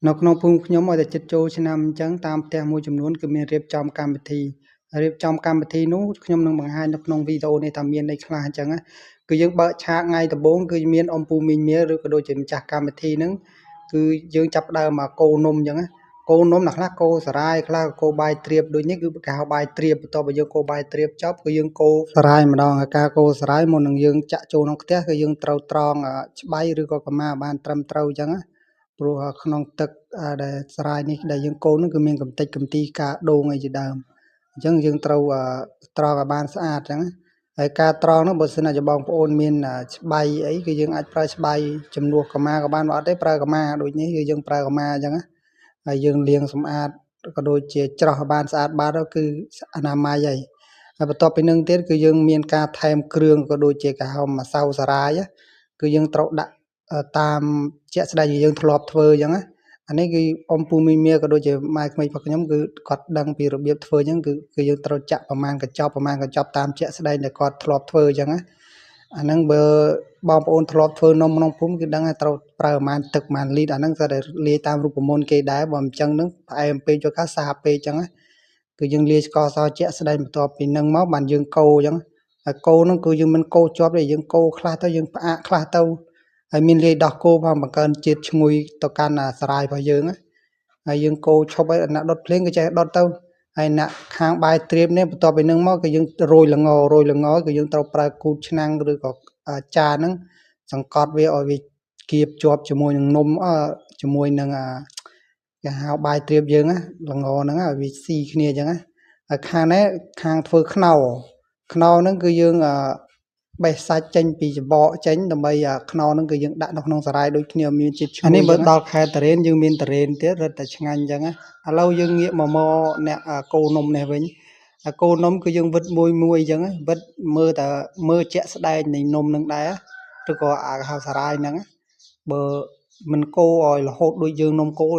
នៅក្នុងភូមិខ្ញុំឲ្យតែជិតចូលឆ្នាំអញ្ចឹងតាមផ្ទះមួយចំនួនគឺមានរៀបចំកម្មវិធីរៀបចំកម្មវិធីនោះខ្ញុំនឹងបង្ហាញនៅក្នុងវីដេអូនេះថាមានអីខ្លះអញ្ចឹងណាគឺយើងបើកឆាកថ្ងៃដំបូងគឺមានអំពូមីងមាឬក៏ដូចជាម្ចាស់កម្មវិធីហ្នឹងគឺយើងចាប់ផ្ដើមមកកូននំអញ្ចឹងណាកូននំអ្នកខ្លះកូសារាយខ្លះកូបាយត្រៀបដូចនេះគឺគេហៅបាយត្រៀបបន្ទាប់ពីយើងកូបាយត្រៀបចប់គឺយើងកូសារាយម្ដងហើយការកូសារាយមុននឹងយើងចាក់ចូលក្នុងខ្ទះគឺយើងត្រូវត្រងច្បៃឬក៏កម្មាបានត្រឹមត្រូវអញ្ចឹងណាព្រោះក្នុងទឹកដែលសារាយនេះដែលយើងកូននោះគឺមានកំទេចកំទីការដូងអីជាដើមអញ្ចឹងយើងត្រូវត្រងឲ្យបានស្អាតអញ្ចឹងហើយការត្រងនោះបើសិនជាបងប្អូនមានច្បៃអីគឺយើងអាចប្រើច្បៃជំនួសកម្មាក៏បានបើអត់ទេប្រើកម្មាដូចនេះគឺយើងប្រើកម្មាអញ្ចឹងណាហើយយើងលាងសម្អាតក៏ដូចជាច្រោះឲ្យបានស្អាតបាតគឺអនាម័យហើយបន្ទាប់ពីនឹងទៀតគឺយើងមានការថែមគ្រឿងក៏ដូចជាកាហុំម្សៅសារាយគឺយើងត្រូវដាក់តាមជាក់ស្ដែងយើងធ្លាប់ធ្វើអញ្ចឹងណាអានេះគឺអំពូមីមាក៏ដូចជាម៉ែក្មេងរបស់ខ្ញុំគឺគាត់ដឹងពីរបៀបធ្វើអញ្ចឹងគឺយើងត្រូវចាក់ប្រមាណកញ្ចប់តាមជាក់ស្ដែងដែលគាត់ធ្លាប់ធ្វើអញ្ចឹងណាអាហ្នឹងបើបងប្អូនធ្លាប់ធ្វើនំក្នុងភូមិគឺដឹងថាត្រូវប្រើប្រមាណទឹកប្រមាណលីត្រអាហ្នឹងក៏តែលាយតាមរូបមន្តគេដែរបើមិនអញ្ចឹងហ្នឹងផ្អែមពេកចូលកាសាពេកអញ្ចឹងណាគឺយើងលាយស្ករសជាក់ស្ដែងបន្ទាប់ពីនឹងមកបានយើងកូរអញ្ចឹងហើយកូរហ្នឹងគឺយើងមិនកូរជាប់ទេយើងកូរខ្លះទៅយើងផ្អាកខ្លះទៅហើយមានលាយដោះគោផងបង្កើនជាតិឈ្ងុយទៅកាន់សារាយរបស់យើងណាហើយយើងកូរឈប់ឲ្យអ្នកដុតភ្លើងក៏ចេះដុតទៅហើយអ្នកខាងបាយត្រៀបនេះបន្ទាប់ពីនឹងមកគឺយើងរោយល្ងគឺយើងត្រូវប្រើគូតឆ្នាំងឬក៏ចានហ្នឹងសង្កត់វាឲ្យវាគៀបជាប់ជាមួយនឹងនំជាមួយនឹងគេហៅបាយត្រៀបយើងណាល្ងហ្នឹងឲ្យវាស៊ីគ្នាអញ្ចឹងណាហើយខាងនេះខាងធ្វើខ្នុរហ្នឹងគឺយើងបេះសាច់ចេញពីច្បកចេញដើម្បីខ្នុរហ្នឹងគឺយើងដាក់នៅក្នុងសារាយដូចគ្នាមានជាតិឈ្ងុយអានេះបើដល់ខែតារ៉េនយើងមានតារ៉េនទៀតរឹតតែឆ្ងាញ់អញ្ចឹងណាឥឡូវយើងងាកមកអ្នកកូរនំនេះវិញកូរនំគឺយើងវិតមួយអញ្ចឹងវិតមើលជាក់ស្ដែងនៃនំនឹងដែរឬក៏ហៅសារាយហ្នឹងបើមិនកូរឲ្យរហូតដូចយើងនំកូរ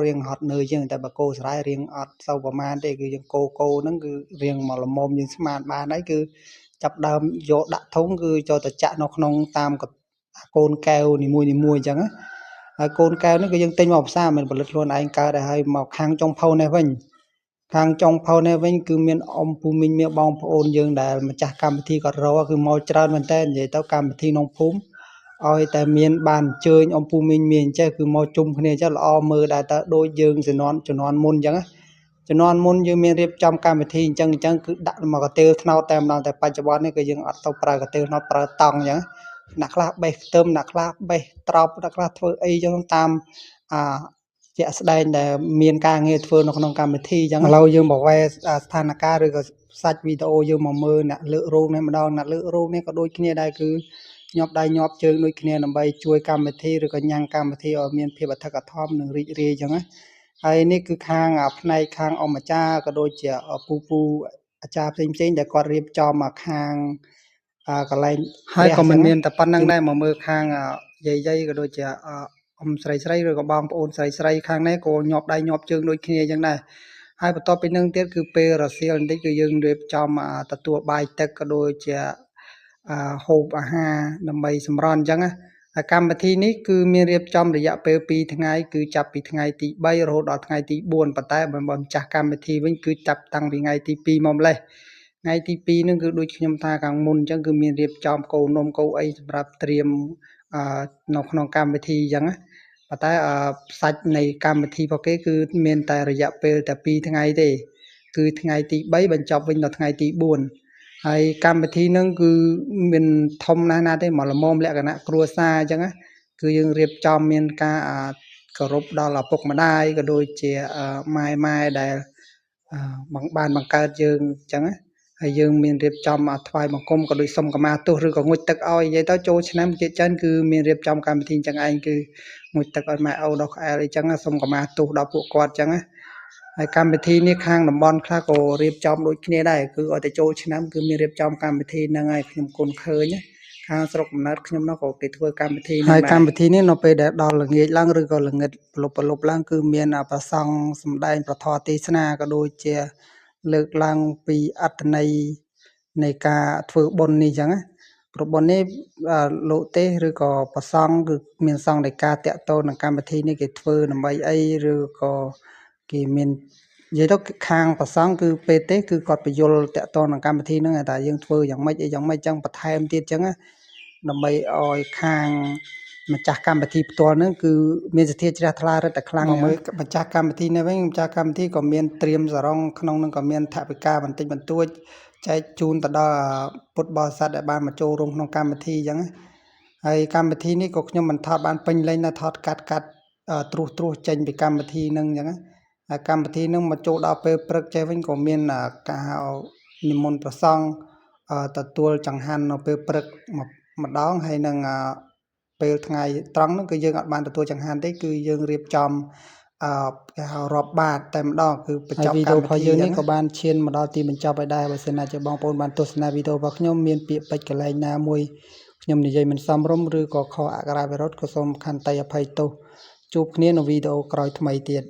រៀងហត់នឿយជាងតែបើកូរសារាយរៀងអត់សូវប្រមាណទេគឺយើងកូរហ្នឹងគឺរៀងមកល្មមយើងស្មានបានហើយគឺចាប់ដើមយកដាក់ធុងគឺចូលទៅចាក់នៅក្នុងតាមកូនកែវនីមួយអញ្ចឹងណាហើយកូនកែវនេះគឺយើងទិញមកផ្សារមិនផលិតខ្លួនឯងកើតដែរហើយមកខាងចុងភៅនេះវិញគឺមានអំពូមីងមាបងប្អូនយើងដែលម្ចាស់កម្មវិធីគាត់រកគឺមកច្រើនមែនតើនិយាយទៅកម្មវិធីក្នុងភូមិឲ្យតែមានបានអញ្ជើញអំពូមីងមាចេះគឺមកជុំគ្នាចេះល្អមើលដែរតើដូចយើងជំនាន់មុនអញ្ចឹងណាជំនាន់មុនយើងមានរៀបចំកម្មវិធីអញ្ចឹងគឺដាក់មកកាទេលថ្នោតតែម្ដងតែបច្ចុប្បន្ននេះគឺយើងអត់ទៅប្រើកាទេលថ្នោតប្រើតង់អញ្ចឹងអ្នកខ្លះបេះខ្ទឹមអ្នកខ្លះបេះត្រប់អ្នកខ្លះធ្វើអីអញ្ចឹងតាមជាក់ស្ដែងដែលមានការងារធ្វើនៅក្នុងកម្មវិធីអញ្ចឹងឥឡូវយើងមកវែស្ថានភាពឬក៏សាច់វីដេអូយើងមកមើលអ្នកលើករោងនេះម្ដងអ្នកលើករោងនេះក៏ដូចគ្នាដែរគឺញាប់ដៃញាប់ជើងដូចគ្នាដើម្បីជួយកម្មវិធីឬក៏ញ៉ាំងកម្មវិធីឲ្យមានភាពអធិកអធមនិងរីករាយអញ្ចឹងណាហើយនេះគឺខាងផ្នែកខាងអម្ចាស់ក៏ដូចជាពូអាចារ្យផ្សេងដែលគាត់រៀបចំមកខាងកន្លែងហើយក៏មិនមានតែប៉ុណ្្នឹងដែរមកមើលខាងយាយក៏ដូចជាអ៊ំស្រីឬក៏បងប្អូនស្រីខាងនេះក៏ញាប់ដៃញាប់ជើងដូចគ្នាអញ្ចឹងដែរហើយបន្ទាប់ពីនឹងទៀតគឺពេលរសៀលបន្តិចគឺយើងរៀបចំទទួលបាយទឹកក៏ដូចជាហូបអាហារដើម្បីសម្រន់អញ្ចឹងណាហើយកម្មវិធីនេះគឺមានរៀបចំរយៈពេល2ថ្ងៃគឺចាប់ពីថ្ងៃទី3រហូតដល់ថ្ងៃទី4ប៉ុន្តែបើម្ចាស់កម្មវិធីវិញគឺចាប់តាំងពីថ្ងៃទី2មកម្លេះថ្ងៃទី2ហ្នឹងគឺដូចខ្ញុំថាខាងមុនអញ្ចឹងគឺមានរៀបចំកូននំកូអីសម្រាប់ត្រៀមនៅក្នុងកម្មវិធីអញ្ចឹងណាប៉ុន្តែសាច់នៃកម្មវិធីរបស់គេគឺមានតែរយៈពេលតែ2ថ្ងៃទេគឺថ្ងៃទី3បញ្ចប់វិញដល់ថ្ងៃទី4ហើយកម្មវិធីហ្នឹងគឺមានធំណាស់ទេមកល្មមលក្ខណៈគ្រួសារអញ្ចឹងណាគឺយើងរៀបចំមានការគោរពដល់ឪពុកម្ដាយក៏ដូចជាម៉ែដែលបានបង្កើតយើងអញ្ចឹងណាហើយយើងមានរៀបចំថ្វាយបង្គំក៏ដូចសុំកម្មាទោសឬក៏ងុយទឹកឲ្យនិយាយទៅចូលឆ្នាំជាចិនគឺមានរៀបចំកម្មវិធីអញ្ចឹងឯងគឺងុយទឹកឲ្យម៉ែឪដល់ក្អែលអីចឹងសុំកម្មាទោសដល់ពួកគាត់អញ្ចឹងណាហើយកម្មវិធីនេះខាងតំបន់ខ្លះក៏រៀបចំដូចគ្នាដែរគឺឲ្យតែចូលឆ្នាំគឺមានរៀបចំកម្មវិធីហ្នឹងហើយខ្ញុំគុនឃើញខាងស្រុកកំណើតខ្ញុំនោះក៏គេធ្វើកម្មវិធីហ្នឹងដែរហើយកម្មវិធីនេះនៅពេលដែលដល់ល្ងាចឡើងឬក៏ល្ងិតប្រលប់ឡើងគឺមានប្រសង់សម្ដែងប្រធមទេសនាក៏ដូចជាលើកឡើងពីអត្ថន័យនៃការធ្វើបុណ្យនេះអញ្ចឹងណា ប្រពន្ធនេះលោកទេសឬក៏ប្រសង់គឺមានសង្ឃដីកាតាក់ទងនឹងកម្មវិធីនេះគេធ្វើដើម្បីអីឬក៏គេមាននិយាយទៅខាងប្រសង់គឺពេលទេសគឺគាត់បញ្យល់តាក់ទងនឹងកម្មវិធីហ្នឹងតែយើងធ្វើយ៉ាងម៉េចអីយ៉ាងម៉េចចឹងបន្ថែមទៀតចឹងណាដើម្បីឲ្យខាងម្ចាស់កម្មវិធីផ្ទាល់ហ្នឹងគឺមានសទ្ធាជ្រះថ្លារឹតតែខ្លាំងមើលម្ចាស់កម្មវិធីនេះវិញម្ចាស់កម្មវិធីក៏មានត្រៀមសរងក្នុងនឹងក៏មានថវិកាបន្តិចបន្តួចចែកជូនទៅដល់ពុទ្ធបរិស័ទដែលបានមកចូលរួមក្នុងកម្មវិធីអញ្ចឹងហើយកម្មវិធីនេះក៏ខ្ញុំមិនថតបានពេញលេញដែរថតកាត់ត្រួសចេញពីកម្មវិធីហ្នឹងអញ្ចឹងហើយកម្មវិធីហ្នឹងមកចូលដល់ពេលព្រឹកចេះវិញក៏មានការនិមន្តព្រះសង្ឃទទួលចង្ហាន់នៅពេលព្រឹកម្ដងហើយនឹងពេលថ្ងៃត្រង់ហ្នឹងគឺយើងអត់បានទទួលចង្ហាន់ទេគឺយើងរៀបចំគេហៅរាប់បាតតែម្ដងគឺបញ្ចប់កម្មវិធីយើងនេះក៏បានឈានមកដល់ទីបញ្ចប់ហើយដែរបើសិនណាជាបងប្អូនបានទស្សនាវីដេអូរបស់ខ្ញុំមានពាក្យពេចន៍កន្លែងណាមួយខ្ញុំនិយាយមិនសមរម្យឬក៏ខុសអក្ខរាវិរុទ្ធក៏សូមខន្តីអភ័យទោសជួបគ្នានៅវីដេអូក្រោយថ្មីទៀត